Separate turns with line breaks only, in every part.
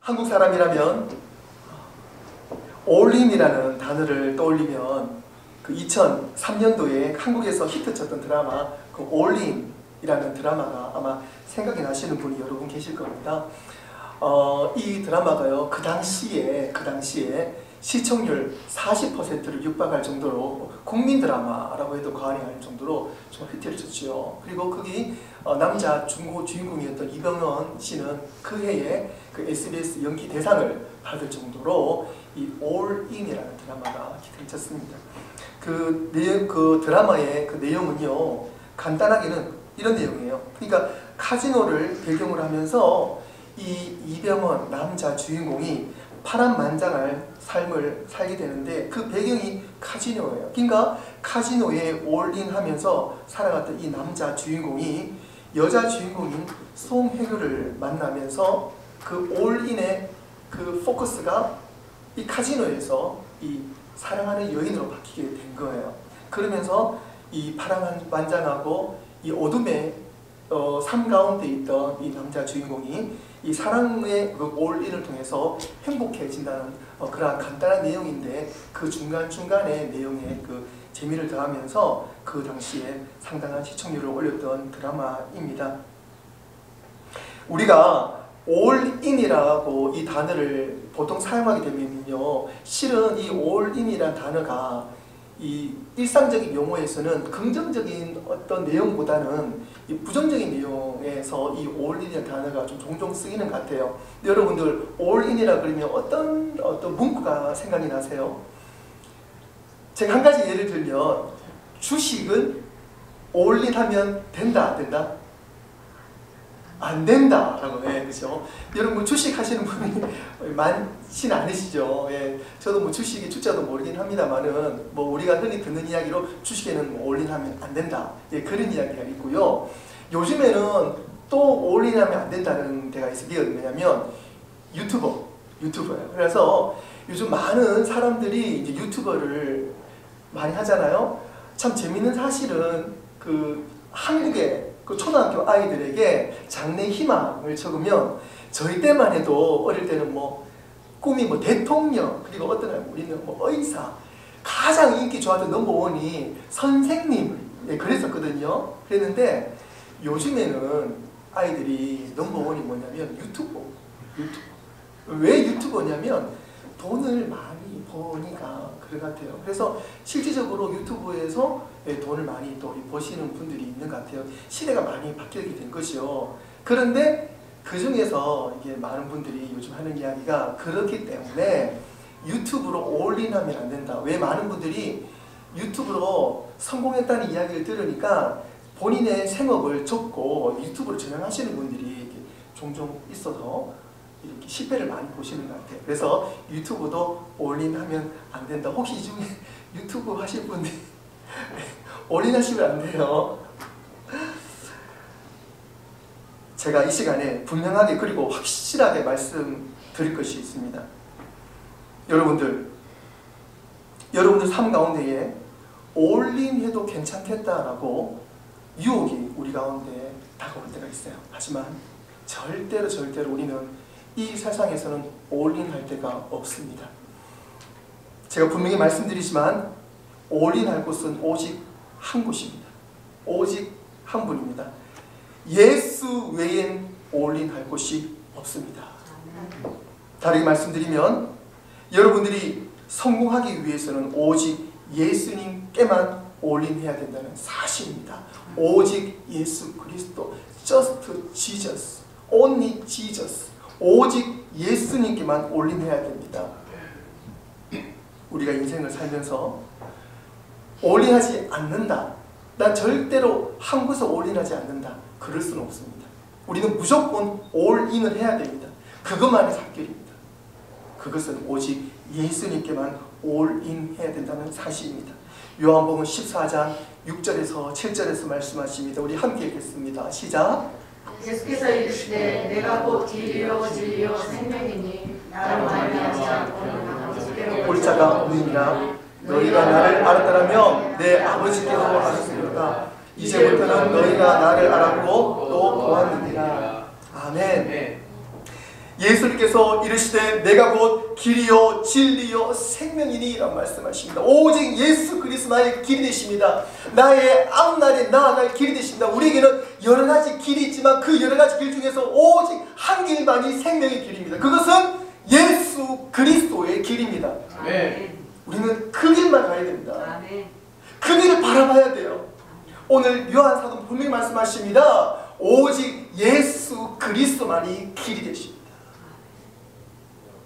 한국 사람이라면 올인이라는 단어를 떠올리면 그 2003년도에 한국에서 히트쳤던 드라마 그 올인이라는 드라마가 아마 생각이 나시는 분이 여러 분 계실 겁니다. 이 드라마가요, 그 당시에 시청률 40%를 육박할 정도로 국민 드라마라고 해도 과언이 아닐 정도로 좀 히트를 쳤죠. 그리고 거기 남자 중고 주인공이었던 이병헌 씨는 그 해에 그 SBS 연기 대상을 받을 정도로 이 올인이라는 드라마가 히트를 쳤습니다. 그 드라마의 그 내용은요, 간단하게는 이런 내용이에요. 그러니까 카지노를 배경으로 하면서 이 이병헌 남자 주인공이 파란만장할 삶을 살게 되는데 그 배경이 카지노예요. 그러니까 카지노에 올인하면서 살아갔던 이 남자 주인공이 여자 주인공인 송혜교를 만나면서 그 올인의 그 포커스가 이 카지노에서 이 사랑하는 여인으로 바뀌게 된 거예요. 그러면서 이 파란만장하고 이 어둠의 삶 가운데 있던 이 남자 주인공이 이 사랑의 그 올인을 통해서 행복해진다는 그러한 간단한 내용인데 그 중간중간에 내용에 그 재미를 더하면서 그 당시에 상당한 시청률을 올렸던 드라마입니다. 우리가 올인이라고 이 단어를 보통 사용하게 되면요, 실은 이 올인이라는 단어가 이 일상적인 용어에서는 긍정적인 어떤 내용보다는 이 부정적인 내용에서 이 올인이라는 단어가 좀 종종 쓰이는 것 같아요. 여러분들 올인이라 그러면 어떤 문구가 생각이 나세요? 제가 한 가지 예를 들면 주식은 올인하면 된다, 안 된다? 안 된다라고 해, 그죠? 여러분 주식 하시는 분이 많지는 않으시죠? 예, 저도 뭐 주식의 주자도 모르긴 합니다만은 뭐 우리가 흔히 듣는 이야기로 주식에는 뭐 올인하면 안 된다, 예, 그런 이야기가 있고요. 요즘에는 또 올인하면 안 된다는 데가 있어요. 왜냐면 유튜버예요. 그래서 요즘 많은 사람들이 이제 유튜버를 많이 하잖아요. 참 재밌는 사실은 그 한국의 그 초등학교 아이들에게 장래 희망을 적으면 저희 때만 해도 어릴 때는 뭐 꿈이 뭐 대통령, 그리고 어떤 날 우리는 뭐 의사, 가장 인기 좋았던 넘버원이 선생님, 예, 그랬었거든요. 그랬는데 요즘에는 아이들이 넘버원이 뭐냐면 유튜버. 왜 유튜버냐면 돈을 많이 버니까 그런 것 같아요. 그래서 실질적으로 유튜브에서 돈을 많이 또 버시는 분들이 있는 것 같아요. 시대가 많이 바뀌게 된 거죠. 그런데 그 중에서 이게 많은 분들이 요즘 하는 이야기가 그렇기 때문에 유튜브로 올인하면 안 된다. 왜 많은 분들이 유튜브로 성공했다는 이야기를 들으니까 본인의 생업을 접고 유튜브로 전향하시는 분들이 종종 있어서 이렇게 실패를 많이 보시는 것 같아요. 그래서 유튜브도 올인하면 안 된다. 혹시 이 중에 유튜브 하실 분들 올인하시면 안 돼요. 제가 이 시간에 분명하게 그리고 확실하게 말씀드릴 것이 있습니다. 여러분들 삶 가운데에 올인해도 괜찮겠다라고 유혹이 우리 가운데 다가올 때가 있어요. 하지만 절대로 우리는 이 세상에서는 올인할 데가 없습니다. 제가 분명히 말씀드리지만 올인할 곳은 오직 한 곳입니다. 오직 한 분입니다. 예수 외엔 올인할 곳이 없습니다. 다르게 말씀드리면 여러분들이 성공하기 위해서는 오직 예수님께만 올인해야 된다는 사실입니다. 오직 예수 그리스도, just Jesus, only Jesus, 오직 예수님께만 올인해야 됩니다. 우리가 인생을 살면서 올인하지 않는다, 난 절대로 한 곳에 올인하지 않는다, 그럴 수는 없습니다. 우리는 무조건 올인을 해야 됩니다. 그것만이 삽길입니다. 그것은 오직 예수님께만 올인해야 된다는 사실입니다. 요한복음 14장 6절에서 7절에서 말씀하십니다. 우리 함께 읽겠습니다. 시작.
예수께서 이르시되 내가 곧 진리요 생명이니 나로 말미암지 않고는 아버지께로
올 자가 없느니라. 너희가 나를 알았더라면 내 아버지께로 알았으리로다. 이제부터는 너희가 나를 알았고 또 보았느니라. 아멘. 예수님께서 이르시되 내가 곧 길이요 진리요 생명이니 라고 말씀하십니다. 오직 예수 그리스도만이 길이 되십니다. 나의 앞날에 나아갈 길이 되십니다. 우리에게는 여러 가지 길이 있지만 그 여러 가지 길 중에서 오직 한 길만이 생명의 길입니다. 그것은 예수 그리스도의 길입니다.
아멘.
우리는 그 길만 가야 됩니다.
아멘.
그 길을 바라봐야 돼요. 오늘 요한 사도 분명히 말씀하십니다. 오직 예수 그리스도만이 길이 되십니다.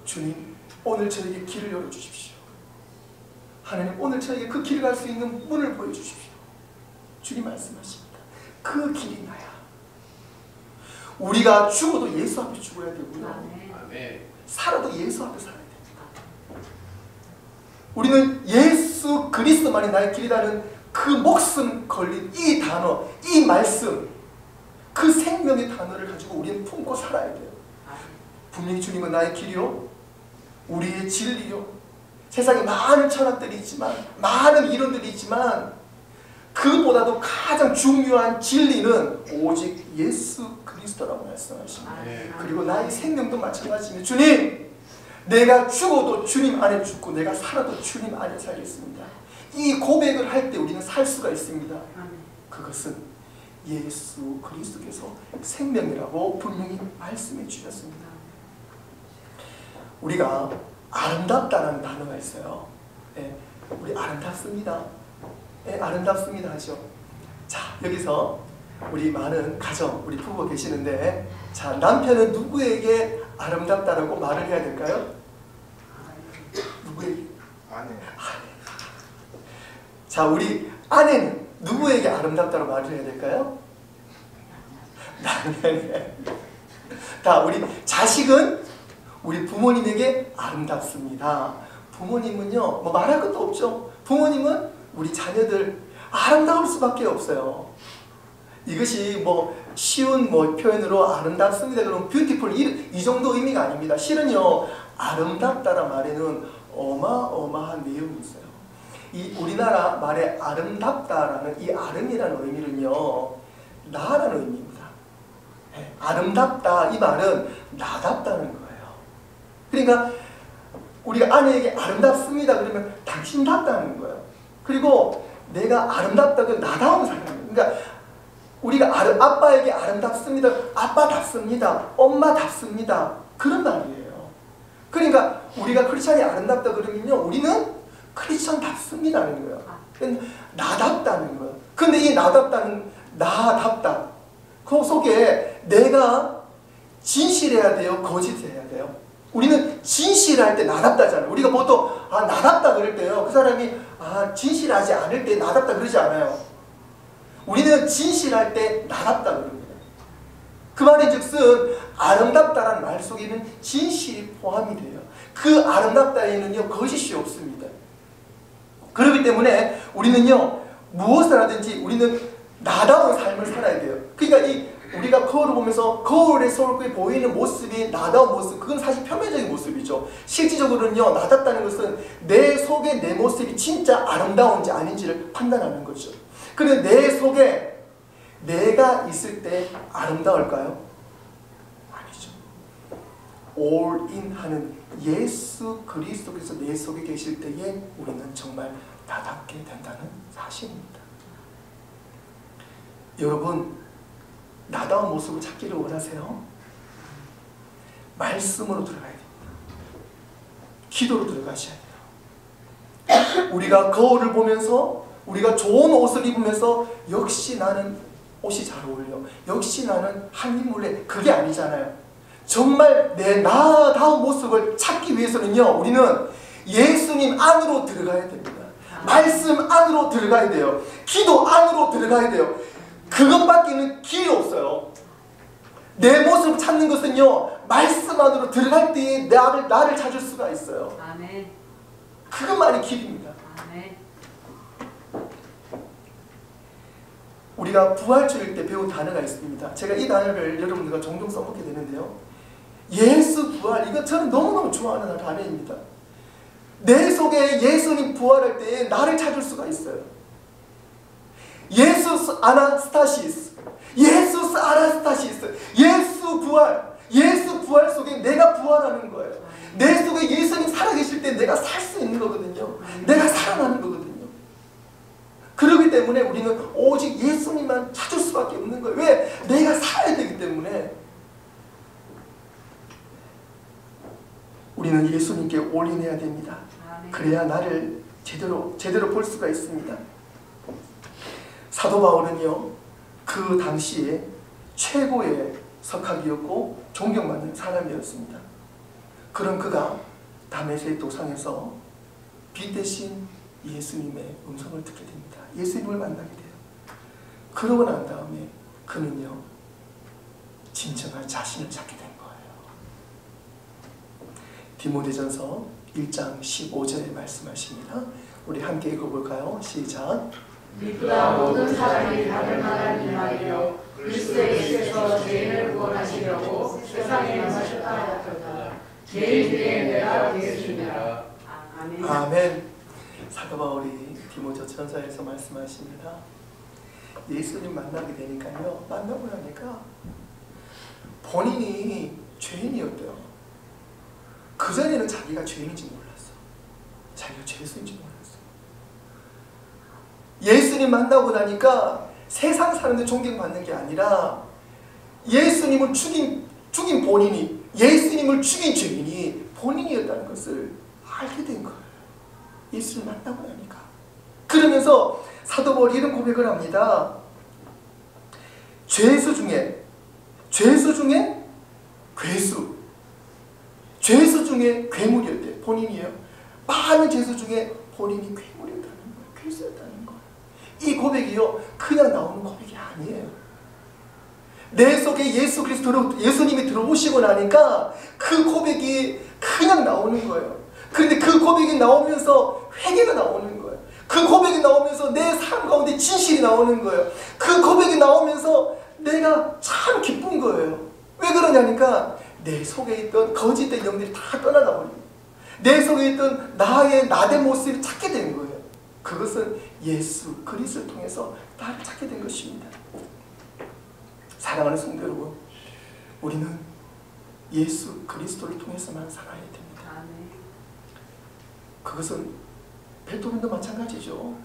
주님, 오늘 저에게 길을 열어주십시오. 하나님, 오늘 저에게 그 길을 갈 수 있는 문을 보여주십시오. 주님 말씀하십니다. 그 길이 나야. 우리가 죽어도 예수 앞에 죽어야 되고요.
아멘.
살아도 예수 앞에 살아야 됩니다. 우리는 예수 그리스도만이 나의 길이라는 그 목숨 걸린 이 단어, 이 말씀, 그 생명의 단어를 가지고 우리는 품고 살아야 돼요. 분명히 주님은 나의 길이요, 우리의 진리요. 세상에 많은 철학들이 있지만, 많은 이론들이 있지만 그보다도 가장 중요한 진리는 오직 예수 그리스도라고 말씀하십니다. 그리고 나의 생명도 마찬가지입니다. 주님, 내가 죽어도 주님 안에 죽고 내가 살아도 주님 안에 살겠습니다. 이 고백을 할 때 우리는 살 수가 있습니다. 그것은 예수 그리스도께서 생명이라고 분명히 말씀해 주셨습니다. 우리가 아름답다라는 단어가 있어요. 네, 우리 아름답습니다. 네, 아름답습니다 하죠. 자, 여기서 우리 많은 가정, 우리 부부가 계시는데, 자, 남편은 누구에게 아름답다라고 말을 해야 될까요? 누구에게?
아내.
자, 우리 아내는 누구에게 아름답다고 말을 해야 될까요? 남편에게. 자, 우리 자식은 우리 부모님에게 아름답습니다. 부모님은요, 뭐 말할 것도 없죠. 부모님은 우리 자녀들 아름다울 수밖에 없어요. 이것이 뭐 쉬운 뭐 표현으로 아름답습니다, 그럼 뷰티풀 이 정도 의미가 아닙니다. 실은요, 아름답다란 말에는 어마어마한 내용이 있어요. 이 우리나라 말에 아름답다라는 이 아름이라는 의미는요, 나라는 의미입니다. 네, 아름답다 이 말은 나답다는 거예요. 그러니까 우리가 아내에게 아름답습니다 그러면 당신답다는 거예요. 그리고 내가 아름답다고 나다운 사람이에요. 그러니까 우리가 아빠에게 아름답습니다, 아빠답습니다, 엄마답습니다, 그런 말이에요. 그러니까 우리가 크리스찬이 아름답다 그러면요, 우리는 크리스찬답습니다는 거예요. 나답다는 거예요. 근데 이 나답다는 나답다, 그 속에 내가 진실해야 돼요, 거짓해야 돼요? 우리는 진실할 때 나답다잖아요. 우리가 보통 나답다 그럴 때요, 그 사람이 진실하지 않을 때 나답다 그러지 않아요. 우리는 진실할 때 나답다 그럽니다. 그 말인즉슨 아름답다라는 말 속에는 진실이 포함이 돼요. 그 아름답다에는요, 거짓이 없습니다. 그렇기 때문에 우리는요, 무엇을 하든지 우리는 나다운 삶을 살아야 돼요. 그러니까 우리가 거울을 보면서 거울에 속에 보이는 모습이 나다운 모습, 그건 사실 표면적인 모습이죠. 실질적으로는요, 나답다는 것은 내 속에 내 모습이 진짜 아름다운지 아닌지를 판단하는 거죠. 그런데 내 속에 내가 있을 때 아름다울까요? 아니죠. all in 하는 예수 그리스도께서 내 속에 계실 때에 우리는 정말 나답게 된다는 사실입니다. 여러분, 나다운 모습을 찾기를 원하세요? 말씀으로 들어가야 됩니다. 기도로 들어가셔야 돼요. 우리가 거울을 보면서, 우리가 좋은 옷을 입으면서 역시 나는 옷이 잘 어울려, 역시 나는 한 인물에, 그게 아니잖아요. 정말 내 나다운 모습을 찾기 위해서는요, 우리는 예수님 안으로 들어가야 됩니다. 말씀 안으로 들어가야 돼요. 기도 안으로 들어가야 돼요. 그것밖에는 길이 없어요. 내 모습을 찾는 것은요, 말씀 안으로 들어갈 때에 나를 찾을 수가 있어요.
아멘.
그것만이 길입니다.
아멘.
우리가 부활주일 때 배운 단어가 있습니다. 제가 이 단어를 여러분들과 종종 써먹게 되는데요, 예수 부활, 이거 저는 너무너무 좋아하는 단어입니다. 내 속에 예수님 부활할 때에 나를 찾을 수가 있어요. 예수 아나스타시스, 예수 아나스타시스, 예수 부활 속에 내가 우리는 예수님께 올인해야 됩니다.
아멘.
그래야 나를 제대로 볼 수가 있습니다. 사도 바울은요, 그 당시에 최고의 석학이었고 존경받는 사람이었습니다. 그런 그가 다메섹 도상에서 빛 대신 예수님의 음성을 듣게 됩니다. 예수님을 만나게 돼요. 그러고 난 다음에 그는요, 진정한 자신을 찾게 된 거예요. 디모데전서 1장 15절에 말씀하십니다. 우리 함께 읽어볼까요? 시작.
믿보다 모든 사람이 받을 만한 이 말이요 그리스도 예수에서 죄인을 구원하시려고 세상에 나셨다 하였도다. 죄인 중에 내가 되겠습니다. 아멘.
아멘. 사도 바울이 디모데전서에서 말씀하십니다. 예수님 만나게 되니까요, 만나고 나니까 본인이 죄인이었대요. 그전에는 자기가 죄인인지 몰랐어. 자기가 죄수인지 몰랐어. 예수님 만나고 나니까 세상 사람들 존경받는 게 아니라 예수님을 죽인 본인이, 예수님을 죽인 죄인이 본인이었다는 것을 알게 된 거예요. 예수를 만나고 나니까. 그러면서 사도 바울이 이런 고백을 합니다. 죄수 중에 괴수, 죄수 중에 괴물이었대요. 본인이에요. 많은 죄수 중에 본인이 괴물이었다는 거예요. 괴수였다는 거예요. 이 고백이요, 그냥 나오는 고백이 아니에요. 내 속에 예수 그리스도로 예수님이 들어오시고 나니까 그 고백이 그냥 나오는 거예요. 그런데 그 고백이 나오면서 회개가 나오는 거예요. 그 고백이 나오면서 내 삶 가운데 진실이 나오는 거예요. 그 고백이 나오면서 내가 참 기쁜 거예요. 왜 그러냐니까 내 속에 있던 거짓된 영들이 다 떠나가버리고 내 속에 있던 나의 나된 모습을 찾게 된 거예요. 그것은 예수 그리스도를 통해서 나를 찾게 된 것입니다. 사랑하는 성도 여러분, 우리는 예수 그리스도를 통해서만 살아야 됩니다. 그것은 베토벤도 마찬가지죠.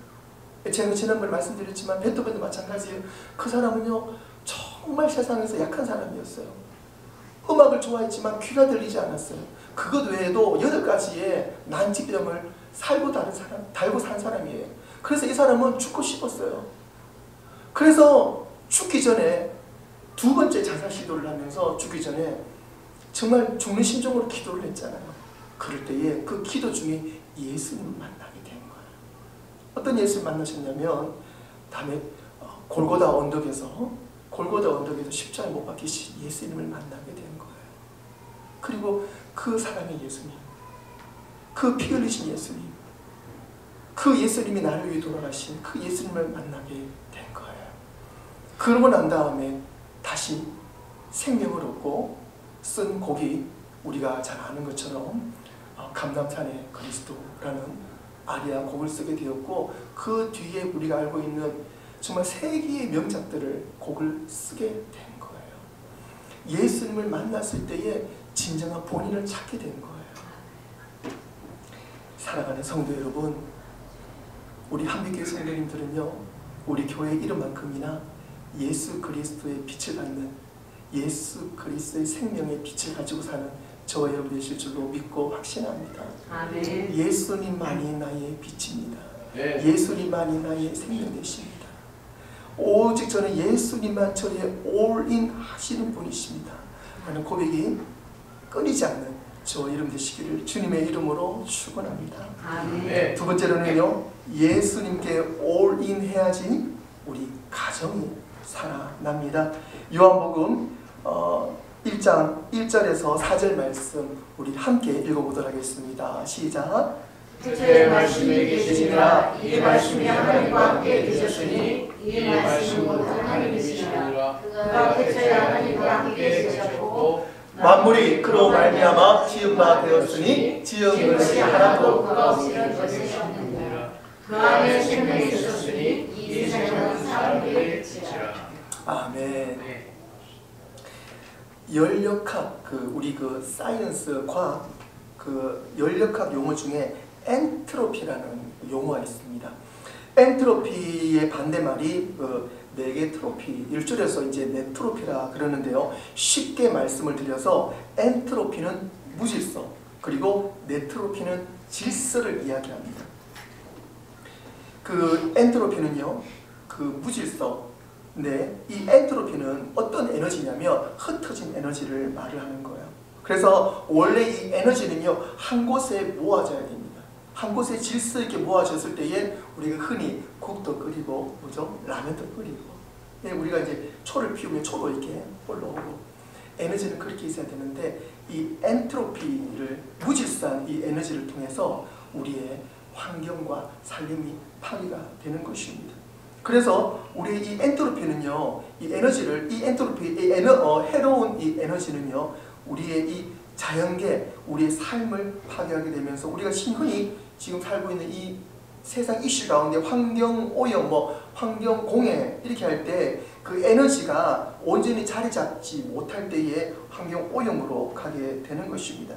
제가 지난번에 말씀드렸지만 베토벤도 마찬가지예요. 그 사람은요, 정말 세상에서 약한 사람이었어요. 음악을 좋아했지만 귀가 들리지 않았어요. 그것 외에도 8가지의 난치병을 달고 산 사람이에요. 그래서 이 사람은 죽고 싶었어요. 그래서 죽기 전에 2번째 자살 시도를 하면서 죽기 전에 정말 죽는 심정으로 기도를 했잖아요. 그럴 때에 그 기도 중에 예수님을 만나게 된 거예요. 어떤 예수를 만나셨냐면 다음에 골고다 언덕에서 십자가에 못 박히신 예수님을 만나게 된 거예요. 그리고 그 사랑의 예수님, 그 피 흘리신 예수님, 그 예수님이 나를 위해 돌아가신 그 예수님을 만나게 된 거예요. 그러고 난 다음에 다시 생명을 얻고 쓴 곡이 우리가 잘 아는 것처럼 감람산의 그리스도라는 아리아 곡을 쓰게 되었고, 그 뒤에 우리가 알고 있는 정말 세기의 명작들을 곡을 쓰게 된 거예요. 예수님을 만났을 때에 진정한 본인을 찾게 된 거예요. 사랑하는 성도 여러분, 우리 한빛교회 성도님들은요, 우리 교회 이름만큼이나 예수 그리스도의 빛을 받는, 예수 그리스도의 생명의 빛을 가지고 사는 저와 여러분 되실 줄로 믿고 확신합니다.
아멘.
예수님만이 나의 빛입니다.
네.
예수님만이 나의 생명 되십니다. 오직 저는 예수님만 저의 올인 하시는 분이십니다 하는 고백이 끊이지 않는 저와 여러분 되시기를 주님의 이름으로 축원합니다.
아멘.
네.
두 번째로는요, 예수님께 올인 해야지 우리 가정이 살아납니다. 요한복음 1장 1절에서 4절 말씀 우리 함께 읽어보도록 하겠습니다. 시작.
첫째 말씀이 계시니라. 이 말씀이 하나님과 함께 계셨으니 이 말씀은 하나님이시니라. 그가 첫째 하나님과 함께 계셨고
만물이 그로 말미암아 지은 바 되었으니 지은 것이 하나도
그가 없이는 것이 없느니라. 그 안에 생명이 있었으니 이 생명은 사람들의 빛이라.
아멘. 연력학, 우리 사이언스 과학 연력학 용어 중에 엔트로피라는 용어가 있습니다. 엔트로피의 반대말이 네게트로피, 일줄여서 이제 네트로피라 그러는데요. 쉽게 말씀을 드려서 엔트로피는 무질서, 그리고 네트로피는 질서를 이야기합니다. 그 엔트로피는요, 그 무질서인데 이 엔트로피는 어떤 에너지냐면 흩어진 에너지를 말을 하는 거예요. 그래서 원래 이 에너지는요 한 곳에 모아져야 됩니다. 한 곳에 질서 있게 모아졌을 때에 우리가 흔히 국도 끓이고 뭐죠? 라면도 끓이고 우리가 이제 초를 피우면 초도 이렇게 올라오고 에너지는 그렇게 있어야 되는데 이 엔트로피를 무질서한 이 에너지를 통해서 우리의 환경과 살림이 파괴가 되는 것입니다. 그래서 우리 이 엔트로피는요, 이 에너지를 이 엔트로피, 해로운 이 에너지는요, 우리의 이 자연계, 우리의 삶을 파괴하게 되면서 우리가 흔히 지금 살고 있는 이 세상 이슈 가운데 환경 오염, 환경 공해 이렇게 할 때 그 에너지가 온전히 자리 잡지 못할 때에 환경 오염으로 가게 되는 것입니다.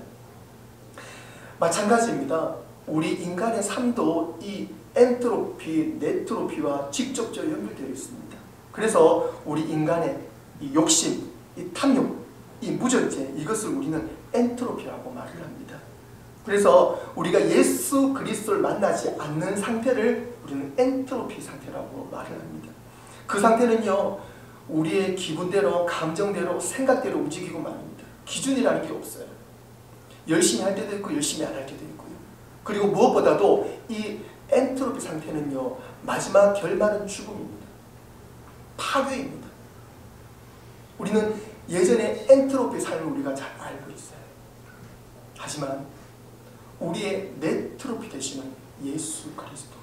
마찬가지입니다. 우리 인간의 삶도 이 엔트로피, 네트로피와 직접적으로 연결되어 있습니다. 그래서 우리 인간의 이 욕심, 이 탐욕, 이 무절제, 이것을 우리는 엔트로피라고 말을 합니다. 그래서 우리가 예수 그리스도를 만나지 않는 상태를 우리는 엔트로피 상태라고 말을 합니다. 그 상태는요, 우리의 기분대로, 감정대로, 생각대로 움직이고 말입니다. 기준이라는 게 없어요. 열심히 할 때도 있고 열심히 안 할 때도 있고요. 그리고 무엇보다도 이 엔트로피 상태는요, 마지막 결말은 죽음입니다. 파괴입니다. 우리는 예전에 엔트로피 삶을 우리가 잘 알고 있어요. 하지만 우리의 네트로피 되시는 예수 그리스도,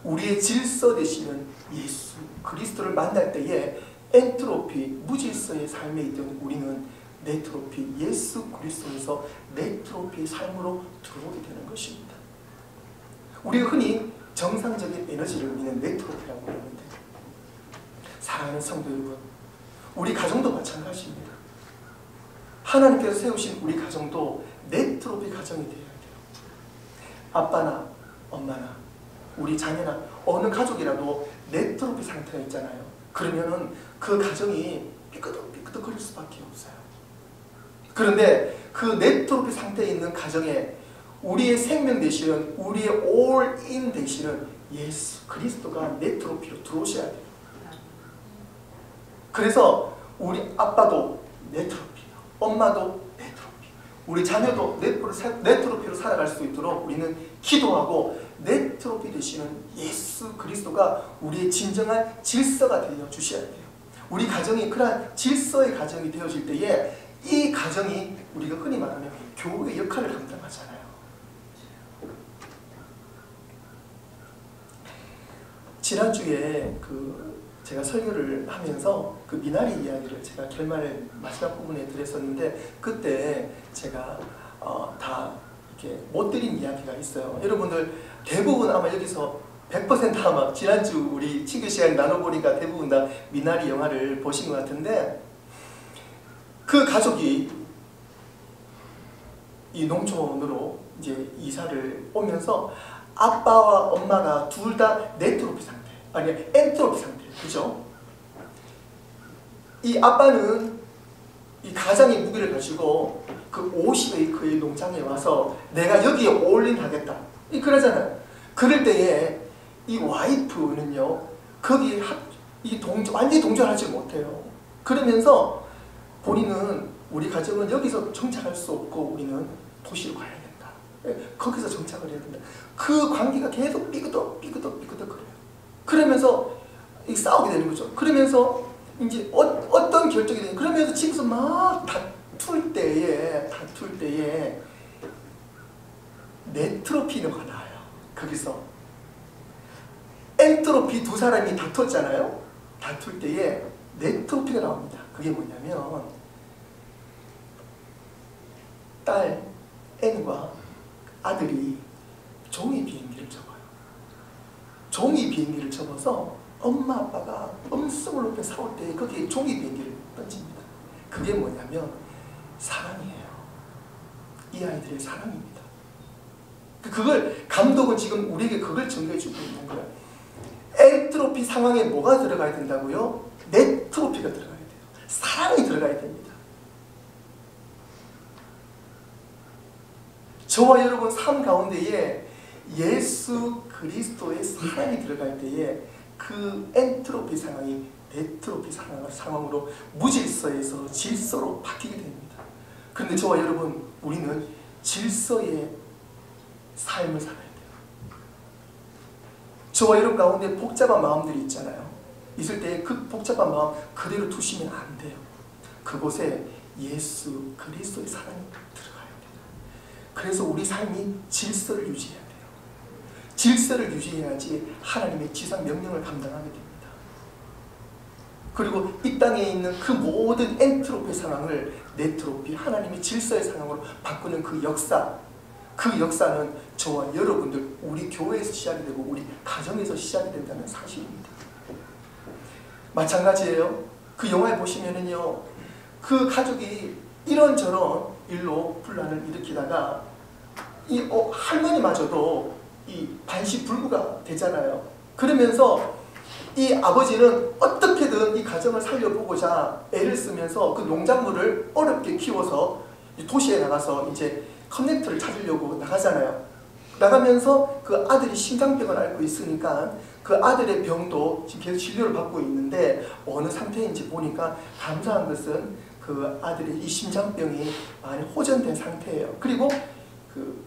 우리의 질서 되시는 예수 그리스도를 만날 때에 엔트로피, 무질서의 삶에 있던 우리는 네트로피, 예수 그리스도에서 네트로피의 삶으로 들어오게 되는 것입니다. 우리가 흔히 정상적인 에너지를 우리는 네트로피라고 하는데, 사랑하는 성도 여러분, 우리 가정도 마찬가지입니다. 하나님께서 세우신 우리 가정도 네트로피 가정이 되어야 돼요. 아빠나 엄마나 우리 자녀나 어느 가족이라도 네트로피 상태가 있잖아요. 그러면은 그 가정이 삐끄덕삐끄덕거릴 수밖에 없어요. 그런데 그 네트로피 상태에 있는 가정에 우리의 생명 되시는, 우리의 올인 되시는 예수 그리스도가 네트로피로 들어오셔야 돼요. 그래서 우리 아빠도 네트로피, 엄마도 네트로피, 우리 자녀도 네트로피로 살아갈 수 있도록 우리는 기도하고 네트로피 되시는 예수 그리스도가 우리의 진정한 질서가 되어 주셔야 돼요. 우리 가정이 그러한 질서의 가정이 되어질 때에 이 가정이 우리가 흔히 말하면 교회의 역할을 감당하잖아요. 지난주에 제가 설교를 하면서 그 미나리 이야기를 제가 결말 마지막 부분에 드렸었는데, 그때 제가 다 이렇게 못 드린 이야기가 있어요. 여러분들 대부분 아마 여기서 100% 아마 지난주 우리 친교 시간 나눠보니까 대부분 다 미나리 영화를 보신 것 같은데, 그 가족이 이 농촌으로 이제 이사를 오면서 아빠와 엄마가 둘 다 네트로피 상태, 아니 엔트로피 상태, 그죠? 이 아빠는 이 가장의 무기를 가지고 그 50에이크의 농장에 와서 내가 여기에 올인하겠다, 그러잖아요. 그럴 때에 이 와이프는요, 거기에 완전히 동조하지 못해요. 그러면서 본인은, 우리 가정은 여기서 정착할 수 없고 우리는 도시로 가야 된다, 거기서 정착을 해야 된다. 그 관계가 계속 삐그덕거려요. 그러면서 싸우게 되는 거죠. 그러면서 이제 어떤 결정이 되냐, 그러면서 집에서 막 다툴 때에 네트로피가 나와요. 거기서 엔트로피 두 사람이 다퉜잖아요. 다툴 때에 네트로피가 나옵니다. 그게 뭐냐면 딸 N과 아들이 종이 비행기를 접어요. 종이 비행기를 접어서 엄마 아빠가 엄성을 높여 싸울 때 거기에 종이 비행기를 던집니다. 그게 뭐냐면 사랑이에요. 이 아이들의 사랑입니다. 그걸 감독은 지금 우리에게 그걸 증거해주고 있는 거예요. 엔트로피 상황에 뭐가 들어가야 된다고요? 네트로피가 들어가야 돼요. 사랑이 들어가야 됩니다. 저와 여러분 삶 가운데에 예수 그리스도의 사랑이 들어갈 때에 그 엔트로피 상황이 네트로피 상황으로 무질서에서 질서로 바뀌게 됩니다. 그런데 저와 여러분, 우리는 질서의 삶을 살아야 돼요. 저와 여러분 가운데 복잡한 마음들이 있잖아요. 있을 때 그 복잡한 마음 그대로 두시면 안 돼요. 그곳에 예수 그리스도의 사랑이 들어가야 돼요. 그래서 우리 삶이 질서를 유지해야 돼요. 질서를 유지해야지 하나님의 지상 명령을 감당하게 됩니다. 그리고 이 땅에 있는 그 모든 엔트로피 상황을 네트로피, 하나님의 질서의 상황으로 바꾸는 그 역사, 그 역사는 저와 여러분들, 우리 교회에서 시작이 되고 우리 가정에서 시작이 된다는 사실입니다. 마찬가지예요. 그 영화에 보시면은요, 그 가족이 이런저런 일로 분란을 일으키다가 이 할머니마저도 이 반시불구가 되잖아요. 그러면서 이 아버지는 어떻게든 이 가정을 살려보고자 애를 쓰면서 그 농작물을 어렵게 키워서 도시에 나가서 이제 커넥터를 찾으려고 나가잖아요. 나가면서 그 아들이 심장병을 앓고 있으니까 그 아들의 병도 지금 계속 진료를 받고 있는데 어느 상태인지 보니까 감사한 것은 그 아들의 이 심장병이 많이 호전된 상태예요. 그리고 그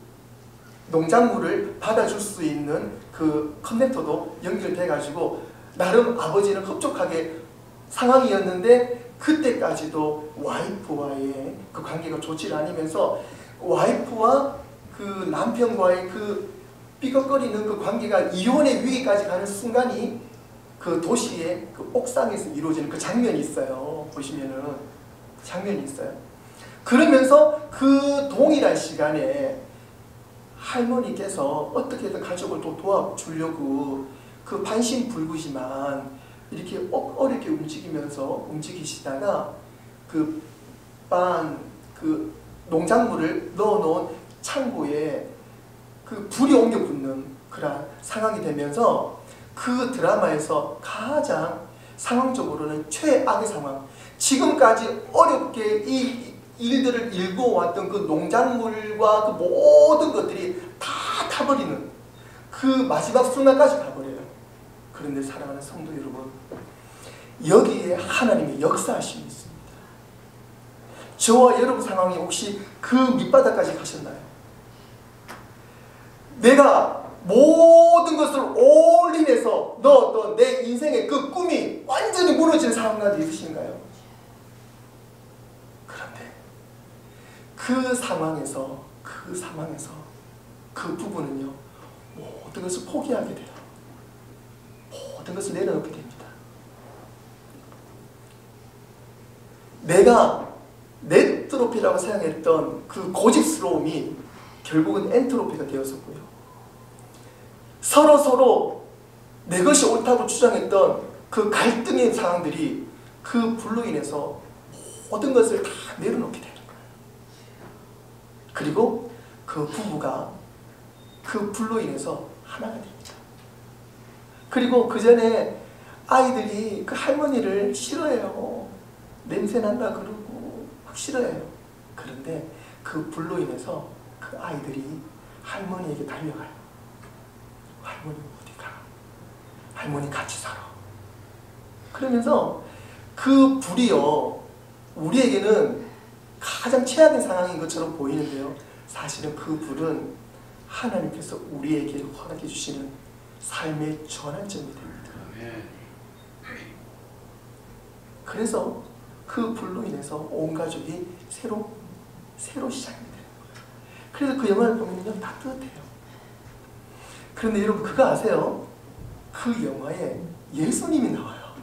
농작물을 받아줄 수 있는 그 커넥터도 연결돼 가지고 나름 아버지는 흡족하게 상황이었는데 그때까지도 와이프와의 그 관계가 좋지 않으면서 와이프와 그 남편과의 그 삐걱거리는 그 관계가 이혼의 위기까지 가는 순간이 그 도시의 그 옥상에서 이루어지는 그 장면이 있어요. 보시면은 장면이 있어요. 그러면서 그 동일한 시간에 할머니께서 어떻게든 가족을 또 도와주려고 그 반신불구지만 이렇게 어렵게 움직이시다가 그 농작물을 넣어놓은 창고에 그 불이 옮겨 붙는 그런 상황이 되면서 그 드라마에서 가장 상황적으로는 최악의 상황, 지금까지 어렵게 이 일들을 일궈왔던 그 농작물과 그 모든 것들이 다 타버리는 그 마지막 순간까지 가버려요. 그런데 사랑하는 성도 여러분, 여기에 하나님의 역사하심이 있습니다. 저와 여러분 상황이 혹시 그 밑바닥까지 가셨나요? 내가 모든 것을 올인해서 넣었던 내 인생의 그 꿈이 완전히 무너진 상황까지 있으신가요? 그런데 그 상황에서 그 부부는요, 모든 것을 포기하게 돼요. 모든 것을 내려놓게 됩니다. 내가 네트로피라고 생각했던 그 고집스러움이 결국은 엔트로피가 되었었고요. 서로 내 것이 옳다고 주장했던 그 갈등의 상황들이 그 불로 인해서 모든 것을 다 내려놓게 되는 거예요. 그리고 그 부부가 그 불로 인해서 하나가 됩니다. 그리고 그 전에 아이들이 그 할머니를 싫어해요. 냄새 난다 그러고 막 싫어해요. 그런데 그 불로 인해서 그 아이들이 할머니에게 달려가요. 할머니 어디 가? 할머니 같이 살아. 그러면서 그 불이요, 우리에게는 가장 최악의 상황인 것처럼 보이는데요, 사실은 그 불은 하나님께서 우리에게 허락해 주시는 삶의 전환점이 됩니다. 그래서 그 불로 인해서 온 가족이 새로 시작이 되는 거예요. 그래서 그 영화를 보면요, 따뜻해요. 그런데 여러분 그거 아세요? 그 영화에 예수님이 나와요.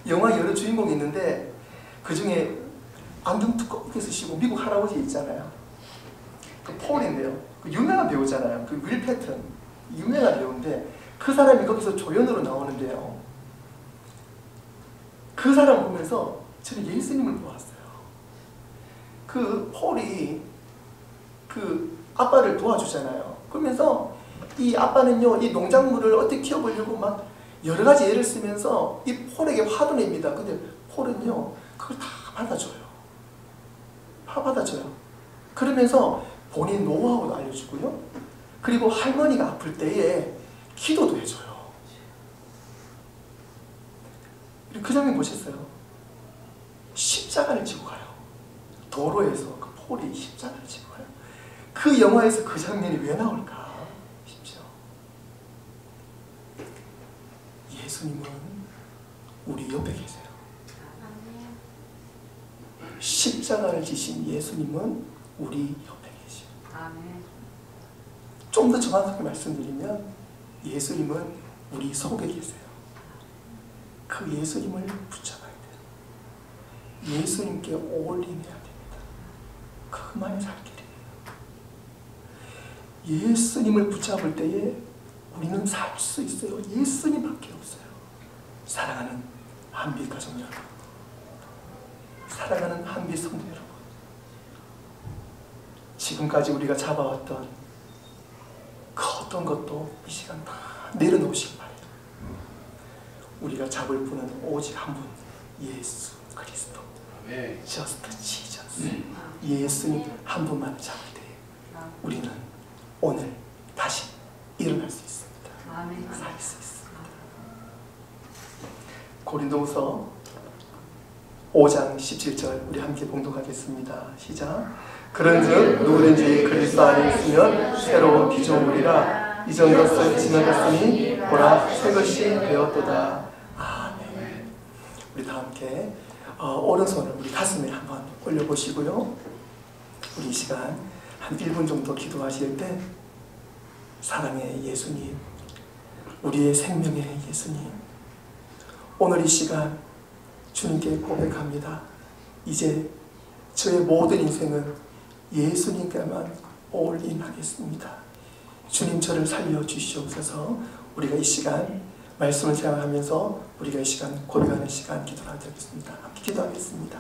영화 여러 주인공이 있는데 그 중에 안경 두껍게 쓰시고 미국 할아버지 있잖아요. 그 폴인데요. 그 유명한 배우잖아요. 그 윌 패턴, 유명한 배우인데 그 사람이 거기서 조연으로 나오는데요. 그 사람 보면서 저는 예수님을 보았어요. 그 폴이 그 아빠를 도와주잖아요. 그러면서 이 아빠는요, 이 농작물을 어떻게 키워보려고 막 여러 가지 애를 쓰면서 이 폴에게 화도 냅니다. 근데 폴은요, 그걸 다 받아줘요. 그러면서 본인 노하우도 알려주고요. 그리고 할머니가 아플 때에 기도도 해줘요. 그 장면 보셨어요? 십자가를 지고 가요. 도로에서 그 폴이 십자가를 지고 가요. 그 영화에서 그 장면이 왜 나올까 싶죠. 예수님은 우리 옆에 계세요. 십자가를 지신 예수님은 우리 옆에 계시오. 좀 더 정확하게 말씀드리면 예수님은 우리 속에 계세요. 그 예수님을 붙잡아야 돼요. 예수님께 올인해야 됩니다. 그것만이 살 길이에요. 예수님을 붙잡을 때에 우리는 살 수 있어요. 예수님밖에 없어요. 사랑하는 한빛 가족 여러분, 사랑하는 한빛 성도 여러분, 지금까지 우리가 잡아왔던 그 어떤 것도 이 시간 다 내려놓으시기 바래요. 우리가 잡을 분은 오직 한 분, 예수 그리스도. Just Jesus. 예수님 한 분만 잡을 때 우리는 오늘 다시 일어날 수 있습니다. 살 수 있습니다. 고린도후서 5장 17절 우리 함께 봉독하겠습니다. 시작. 그런즉 누구든지 그리스도 안에 있으면 새로운 피조물이라 이전 것을 지나갔으니 보라 새 것이 되었도다. 아멘. 우리 다 함께 오른손을 우리 가슴에 한번 올려보시고요. 우리 이 시간 한 1분 정도 기도하실 때 사랑의 예수님, 우리의 생명의 예수님, 오늘 이 시간 주님께 고백합니다. 이제 저의 모든 인생은 예수님께만 올인하겠습니다. 주님 저를 살려주시옵소서. 우리가 이 시간 말씀을 생각하면서 우리가 이 시간 고백하는 시간 기도하도록 하겠습니다. 함께 기도하겠습니다.